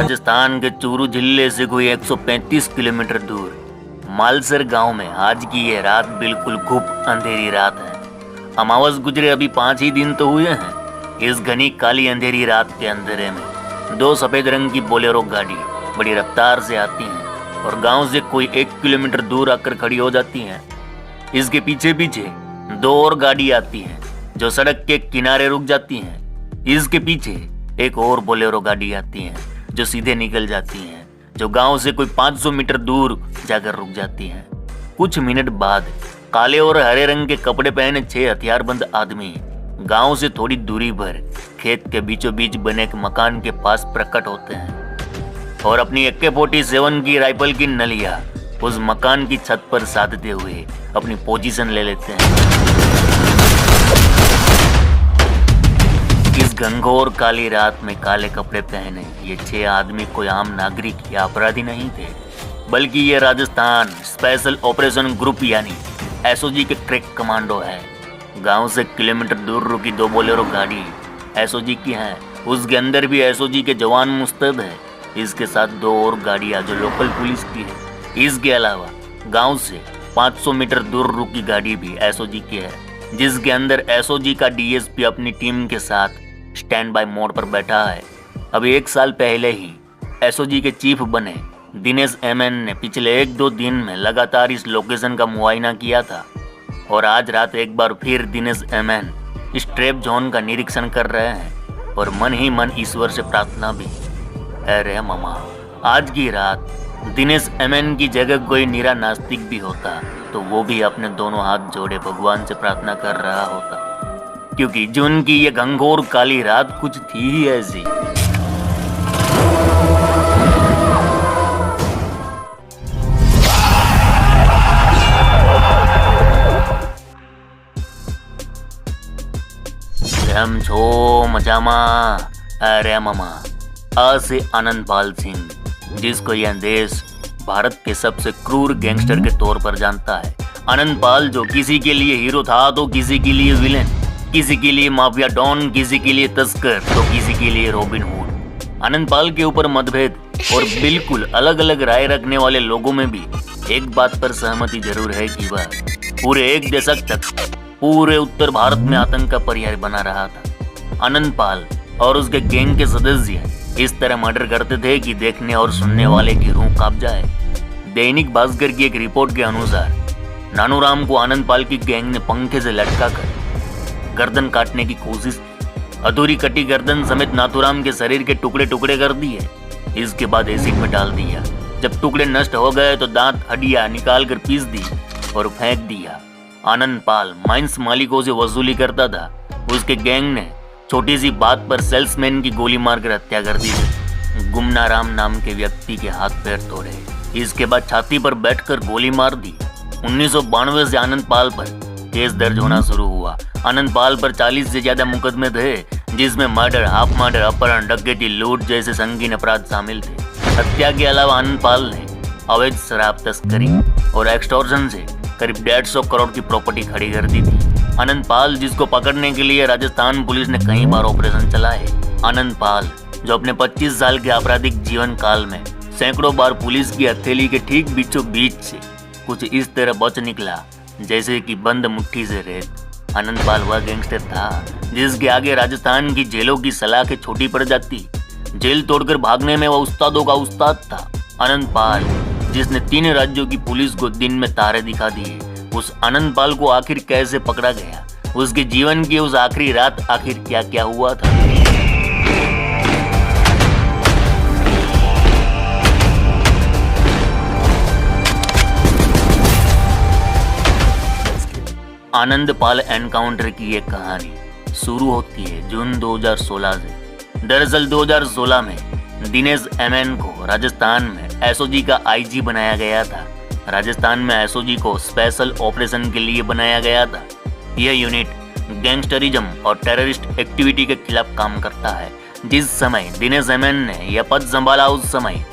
राजस्थान के चूरू जिले से कोई 135 किलोमीटर दूर मालसर गांव में आज की ये रात बिल्कुल घुप अंधेरी रात है। अमावस गुजरे अभी 5 ही दिन तो हुए हैं। इस घनी काली अंधेरी रात के अंधेरे में 2 सफेद रंग की बोलेरो गाड़ी बड़ी रफ्तार से आती हैं और गांव से कोई 1 किलोमीटर दूर आकर खड़ी हो जाती हैं। इसके पीछे पीछे 2 और गाड़ी आती हैं जो सड़क के किनारे रुक जाती हैं। इसके पीछे एक और बोलेरो गाड़ी आती है जो सीधे निकल जाती हैं, जो गांव से कोई 500 मीटर दूर जाकर रुक जाती हैं। कुछ मिनट बाद काले और हरे रंग के कपड़े पहने 6 हथियारबंद आदमी गांव से थोड़ी दूरी पर खेत के बीचों बीच बने एक मकान के पास प्रकट होते हैं और अपनी AK-47 की राइफल की नलिया उस मकान की छत पर साधते हुए अपनी पोजीशन ले लेते हैं। इस घनघोर काली रात में काले कपड़े पहने ये 6 आदमी कोई आम नागरिक या अपराधी नहीं थे, बल्कि ये राजस्थान स्पेशल ऑपरेशन ग्रुप यानी SOG के ट्रैक कमांडो है। गांव से किलोमीटर दूर रुकी 2 बोलेरो गाड़ी SOG की हैं, उसके अंदर भी SOG के जवान मुस्तैद है। इसके साथ 2 और गाड़ियां जो लोकल पुलिस की है। इसके अलावा गांव से 500 मीटर दूर रुकी गाड़ी भी SOG की है, जिसके अंदर SOG का DSP अपनी टीम के साथ स्टैंड बाय मोड पर बैठा है। अभी 1 साल पहले ही SOG के चीफ बने दिनेश MN ने पिछले 1-2 दिन में लगातार इस लोकेशन का मुआयना किया था और आज रात एक बार फिर दिनेश MN इस ट्रैप जोन का निरीक्षण कर रहे हैं और मन ही मन ईश्वर से प्रार्थना भी। अरे मामा, आज की रात दिनेश MN की जगह कोई निरा नास्तिक भी होता तो वो भी अपने दोनों हाथ जोड़े भगवान से प्रार्थना कर रहा होता, क्योंकि जून की ये घनघोर काली रात कुछ थी ही ऐसी। हम छो मजामा। अरे मामा, आज से आनंदपाल सिंह, जिसको यह देश भारत के सबसे क्रूर गैंगस्टर के तौर पर जानता है। आनंदपाल जो किसी के लिए हीरो था तो किसी के लिए विलेन, किसी के लिए माफिया डॉन, किसी के लिए तस्कर तो किसी के लिए रॉबिन हुड। आनंदपाल के ऊपर मतभेद और बिल्कुल अलग अलग राय रखने वाले लोगों में भी एक बात पर सहमति जरूर है कि वह पूरे 1 दशक तक पूरे उत्तर भारत में आतंक का पर्याय बना रहा था। आनंदपाल और उसके गैंग के सदस्य इस तरह मर्डर करते थे कि देखने और सुनने वाले की रूह कांप जाए। दैनिक भास्कर की एक रिपोर्ट के अनुसार नानूराम को आनंदपाल की गैंग ने पंखे से लटकाकर गर्दन काटने की कोशिश की। अधूरी कटी गर्दन समेत नाथुराम के शरीर के टुकड़े टुकड़े कर दिए। इसके बाद एसिड में डाल दिया। जब टुकड़े नष्ट हो गए तो दांत हड्डियां निकाल कर पीस दी और फेंक दिया। आनंदपाल माइंस मालिकों से वसूली करता था। उसके गैंग ने छोटी सी बात पर सेल्समैन की गोली मारकर हत्या कर दी थी। गुमनाराम नाम के व्यक्ति के हाथ पैर तोड़े। इसके बाद छाती पर बैठकर गोली मार दी। 1992 से आनंदपाल पर केस दर्ज होना शुरू हुआ। आनंदपाल पर 40 से ज्यादा मुकदमे थे, जिसमें मर्डर, हाफ मर्डर, अपहरण, डकैती, लूट जैसे संगीन अपराध शामिल थे। हत्या के अलावा आनंदपाल ने अवैध शराब तस्करी और एक्सटॉर्शन से करीब 150 करोड़ की प्रॉपर्टी खड़ी कर दी थी। आनंदपाल, जिसको पकड़ने के लिए राजस्थान पुलिस ने कई बार ऑपरेशन चलाए। आनंदपाल, जो अपने 25 साल के आपराधिक जीवन काल में सैकड़ों बार पुलिस की हथेली के ठीक बीचों बीच से कुछ इस तरह बच निकला जैसे कि बंद मुट्ठी से रेत। आनंदपाल वह गैंगस्टर था जिसके आगे राजस्थान की जेलों की सलाखें छोटी पड़ जाती। जेल तोड़कर भागने में वह उस्तादों का उस्ताद था। आनंदपाल, जिसने 3 राज्यों की पुलिस को दिन में तारे दिखा दिए, उस आनंदपाल को आखिर कैसे पकड़ा गया? उसके जीवन की उस आखिरी रात आखिर क्या क्या हुआ था? आनंदपाल एनकाउंटर की एक कहानी शुरू होती है जून 2016 से। दरअसल 2016 में दिनेश MN को राजस्थान में SOG का IG बनाया गया था। राजस्थान में SOG को स्पेशल ऑपरेशन के लिए बनाया गया था। यह यूनिट गैंगस्टरिज्म और टेररिस्ट एक्टिविटी के खिलाफ काम करता है। जिस समय दिनेश MN ने यह पद संभाला, उस समय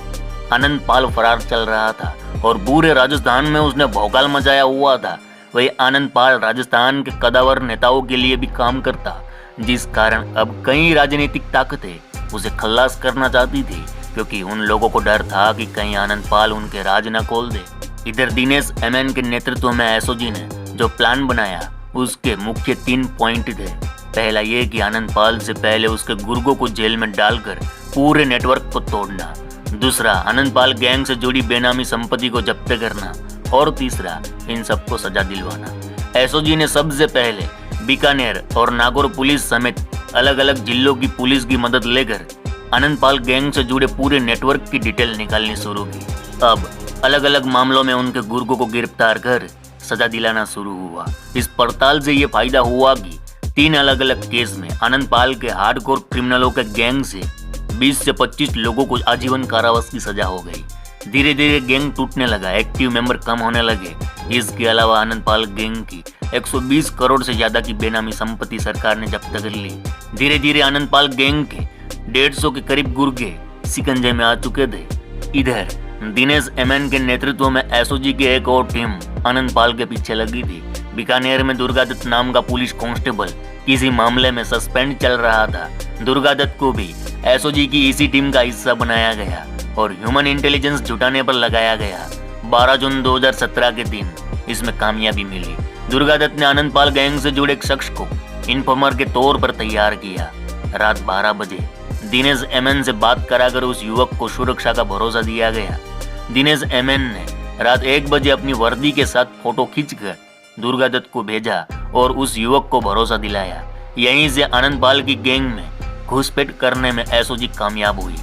आनंदपाल फरार चल रहा था और पूरे राजस्थान में उसने भौकाल मचाया हुआ था। वही आनंदपाल राजस्थान के कदावर नेताओं के लिए भी काम करता, जिस कारण अब कई राजनीतिक ताकतें उसे खल्लास करना चाहती थी। क्योंकि उन लोगों को डर था कि कहीं आनंद पाल उनके राज न खोल दे। इधर दिनेश एमएन के नेतृत्व में एसओजी ने जो प्लान बनाया उसके मुख्य 3 पॉइंट थे। पहला ये कि आनंद पाल से पहले उसके गुर्गों को जेल में डालकर पूरे नेटवर्क को तोड़ना, दूसरा आनंद पाल गैंग से जुड़ी बेनामी संपत्ति को जब्त करना और तीसरा इन सबको सजा दिलवाना। एसओजी ने सबसे पहले बीकानेर और नागौर पुलिस समेत अलग अलग जिलों की पुलिस की मदद लेकर आनंद पाल गैंग से जुड़े पूरे नेटवर्क की डिटेल निकालनी शुरू की। अब अलग अलग मामलों में उनके गुर्गों को गिरफ्तार कर सजा दिलाना शुरू हुआ। इस पड़ताल से ये फायदा हुआ कि 3 अलग अलग केस में आनंद पाल के हार्डकोर क्रिमिनलों के गैंग से 20 से 25 लोगों को आजीवन कारावास की सजा हो गई। धीरे धीरे गैंग टूटने लगा, एक्टिव मेंबर कम होने लगे। इसके अलावा आनंद पाल गैंग की 120 करोड़ से ज्यादा की बेनामी संपत्ति सरकार ने जब्त कर ली। धीरे धीरे आनंद पाल गैंग के 150 के करीब गुर्गे शिकंजे में आ चुके थे। इधर दिनेश एमएन के नेतृत्व में एसओजी की एक और टीम आनंद पाल के पीछे लगी थी। बीकानेर में दुर्गादत्त नाम का पुलिस कांस्टेबल किसी मामले में सस्पेंड चल रहा था। दुर्गादत्त को भी एसओजी की इसी टीम का हिस्सा बनाया गया और ह्यूमन इंटेलिजेंस जुटाने पर लगाया गया। 12 जून 2017 के दिन इसमें कामयाबी मिली। दुर्गादत्त ने आनंद पाल गैंग से जुड़े एक शख्स को इन्फॉर्मर के तौर पर तैयार किया। रात 12 बजे दिनेश एमएन से बात कराकर उस युवक को सुरक्षा का भरोसा दिया गया। दिनेश एमएन ने रात 1 बजे अपनी वर्दी के साथ फोटो खींचकर दुर्गादत्त को भेजा और उस युवक को भरोसा दिलाया। यहीं से आनंद पाल की गैंग में घुसपैठ करने में एसओजी कामयाब हुई।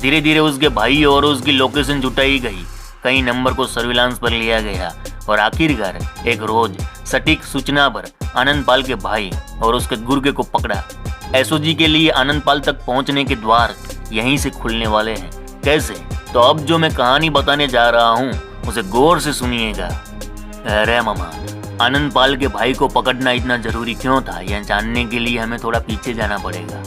धीरे धीरे उसके भाई और उसकी लोकेशन जुटाई गई, कई नंबर को सर्विलांस पर लिया गया और आखिरकार एक रोज सटीक सूचना पर आनंद पाल के भाई और उसके गुर्गे को पकड़ा। एसओजी के लिए आनंद पाल तक पहुंचने के द्वार यहीं से खुलने वाले हैं। कैसे? तो अब जो मैं कहानी बताने जा रहा हूँ उसे गौर से सुनिएगा। अरे मामा, आनंद पाल के भाई को पकड़ना इतना जरूरी क्यों था, यह जानने के लिए हमें थोड़ा पीछे जाना पड़ेगा।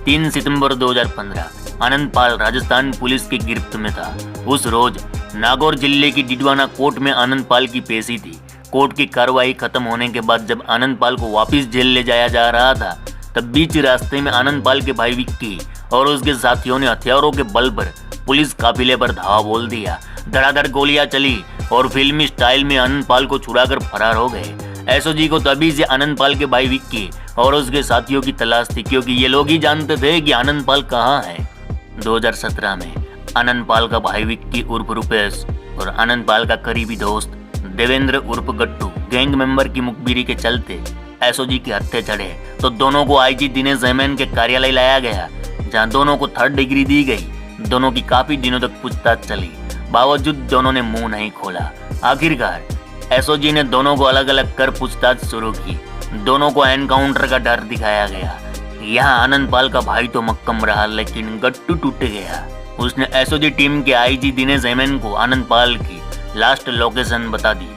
3 सितंबर 2015 आनंद पाल राजस्थान पुलिस की गिरफ्त में था। उस रोज नागौर जिले की डिडवाना कोर्ट में आनंद पाल की पेशी थी। कोर्ट की कार्रवाई खत्म होने के बाद जब आनंद पाल को वापस जेल ले जाया जा रहा था तब बीच रास्ते में आनंद पाल के भाई विक्की और उसके साथियों ने हथियारों के बल पर पुलिस काफिले पर धावा बोल दिया। धड़ाधड़ गोलियां चली और फिल्मी स्टाइल में आनंद पाल को छुड़ाकर फरार हो गए। एसओजी को तभी से आनंद पाल के भाई विक्की और उसके साथियों की तलाश थी, क्योंकि ये लोग ही जानते थे कि आनंद पाल कहाँ है। 2017 में आनंद पाल का भाई विक्की उर्फ रुपेश और आनंद पाल का करीबी दोस्त देवेंद्र उर्फ गट्टू गैंग मेंबर की मुखबिरी के चलते एसओजी के हत्थे चढ़े तो दोनों को आईजी दिनेश एमएन के कार्यालय लाया गया, जहां दोनों को 3rd डिग्री दी गई। दोनों की काफी दिनों तक पूछताछ चली, बावजूद दोनों ने मुंह नहीं खोला। आखिरकार एसओजी ने दोनों को अलग अलग कर पूछताछ शुरू की। दोनों को एनकाउंटर का डर दिखाया गया। यहाँ आनंद पाल का भाई तो मक्कम रहा, लेकिन गट्टू टूट गया। उसने एसओजी टीम के आईजी दिनेश एमएन को आनंद पाल की लास्ट लोकेशन बता दी।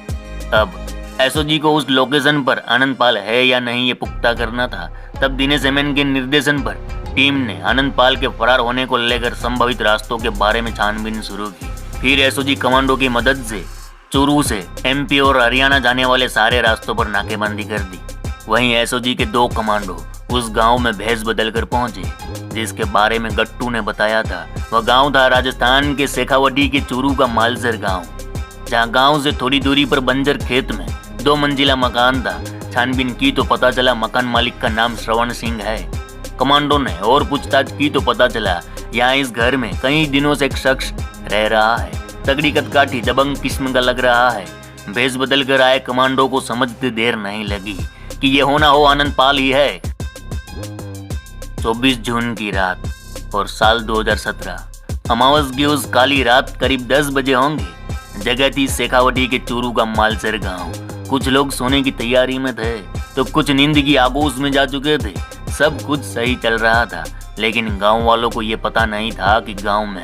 अब एसओजी को उस लोकेशन पर आनंद पाल है या नहीं ये पुख्ता करना था। तब दिनेश एमएन के निर्देशन पर टीम ने आनंद पाल के फरार होने को लेकर संभावित रास्तों के बारे में छानबीन शुरू की। फिर एसओजी कमांडो की मदद से चूरू से एमपी और हरियाणा जाने वाले सारे रास्तों पर नाकेबंदी कर दी। वहीं एसओजी के 2 कमांडो उस गांव में भेष बदल कर पहुंचे जिसके बारे में गट्टू ने बताया था। वह गांव था राजस्थान के शेखावटी के चूरू का मालसर गांव, जहां गांव से थोड़ी दूरी पर बंजर खेत में 2 मंजिला मकान था। छानबीन की तो पता चला मकान मालिक का नाम श्रवण सिंह है। कमांडो ने और पूछताछ की तो पता चला यहाँ इस घर में कई दिनों से एक शख्स रह रहा है। तगड़ी कदकाठी दबंग किस्म का लग रहा है। भेष बदल कर आए कमांडो को समझते देर नहीं लगी कि ये होना हो आनंद पाल ही है। 24 जून की रात और साल 2017 अमावस की उस काली रात करीब 10 बजे होंगे। जगह थी शेखावटी के चूरू का मालसर गांव। कुछ लोग सोने की तैयारी में थे तो कुछ नींद की आगोश में जा चुके थे। सब कुछ सही चल रहा था, लेकिन गांव वालों को यह पता नहीं था कि गांव में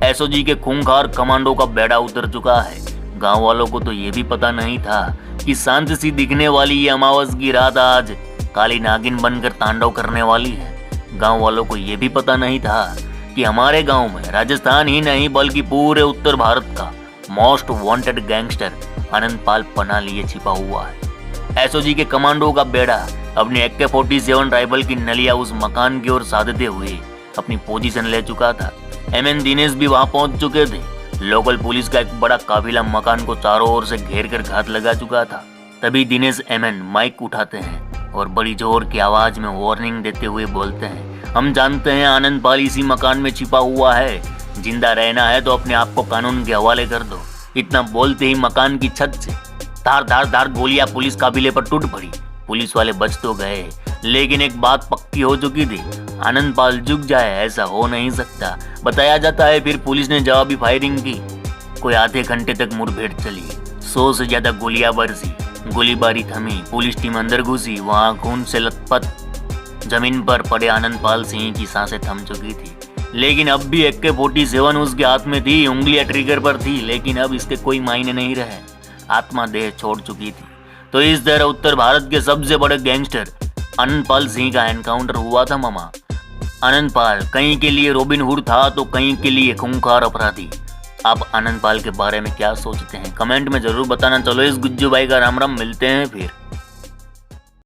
एसओजी के खूंखार कमांडो का बेड़ा उतर चुका है। गांव वालों को तो यह भी पता नहीं था कि शांत सी दिखने वाली ये अमावस की रात आज काली नागिन बनकर तांडव करने वाली है। गांव वालों को यह भी पता नहीं था कि हमारे गांव में राजस्थान ही नहीं बल्कि पूरे उत्तर भारत का मोस्ट वांटेड गैंगस्टर आनंद पाल पनाह लिए छिपा हुआ है। एसओजी के कमांडो का बेड़ा अपने AK-47 राइफल की नलिया उस मकान की ओर साधते हुए अपनी पोजीशन ले चुका था। एमएन दिनेश भी वहां पहुंच चुके थे। लोकल पुलिस का एक बड़ा काफिला मकान को चारों ओर से घेर कर घात लगा चुका था। तभी दिनेश एमएन माइक उठाते हैं और बड़ी जोर की आवाज में वार्निंग देते हुए बोलते हैं, हम जानते हैं आनंद पाल इसी मकान में छिपा हुआ है, जिंदा रहना है तो अपने आप को कानून के हवाले कर दो। इतना बोलते ही मकान की छत से धार धार धार गोलियां पुलिस काबिले पर टूट पड़ी। पुलिस वाले बच तो गए, लेकिन एक बात पक्की हो चुकी थी, आनंद पाल झुक जाए ऐसा हो नहीं सकता। बताया जाता है फिर पुलिस ने जवाबी फायरिंग की। कोई आधे घंटे तक मुठभेड़ चली, 100 से ज्यादा गोलियां बरसी, गोलीबारी थमी, पुलिस टीम अंदर घुसी। वहां खून से लथपथ जमीन पर पड़े आनंद पाल सिंह की सांसें थम चुकी थी, लेकिन अब भी AK-47 उसके हाथ में थी, उंगलियां ट्रिगर पर थी, लेकिन अब इसके कोई मायने नहीं रहे। आत्मा देह छोड़ चुकी थी। तो इस तरह उत्तर भारत के सबसे बड़े गैंगस्टर आनंद पाल सिंह का एनकाउंटर हुआ था मामा। आनंद पाल कहीं के लिए रॉबिन हुड था तो कहीं के लिए खूंखार अपराधी। आप आनंद पाल के बारे में क्या सोचते हैं कमेंट में जरूर बताना। चलो इस गुज्जू भाई का राम राम, मिलते हैं फिर।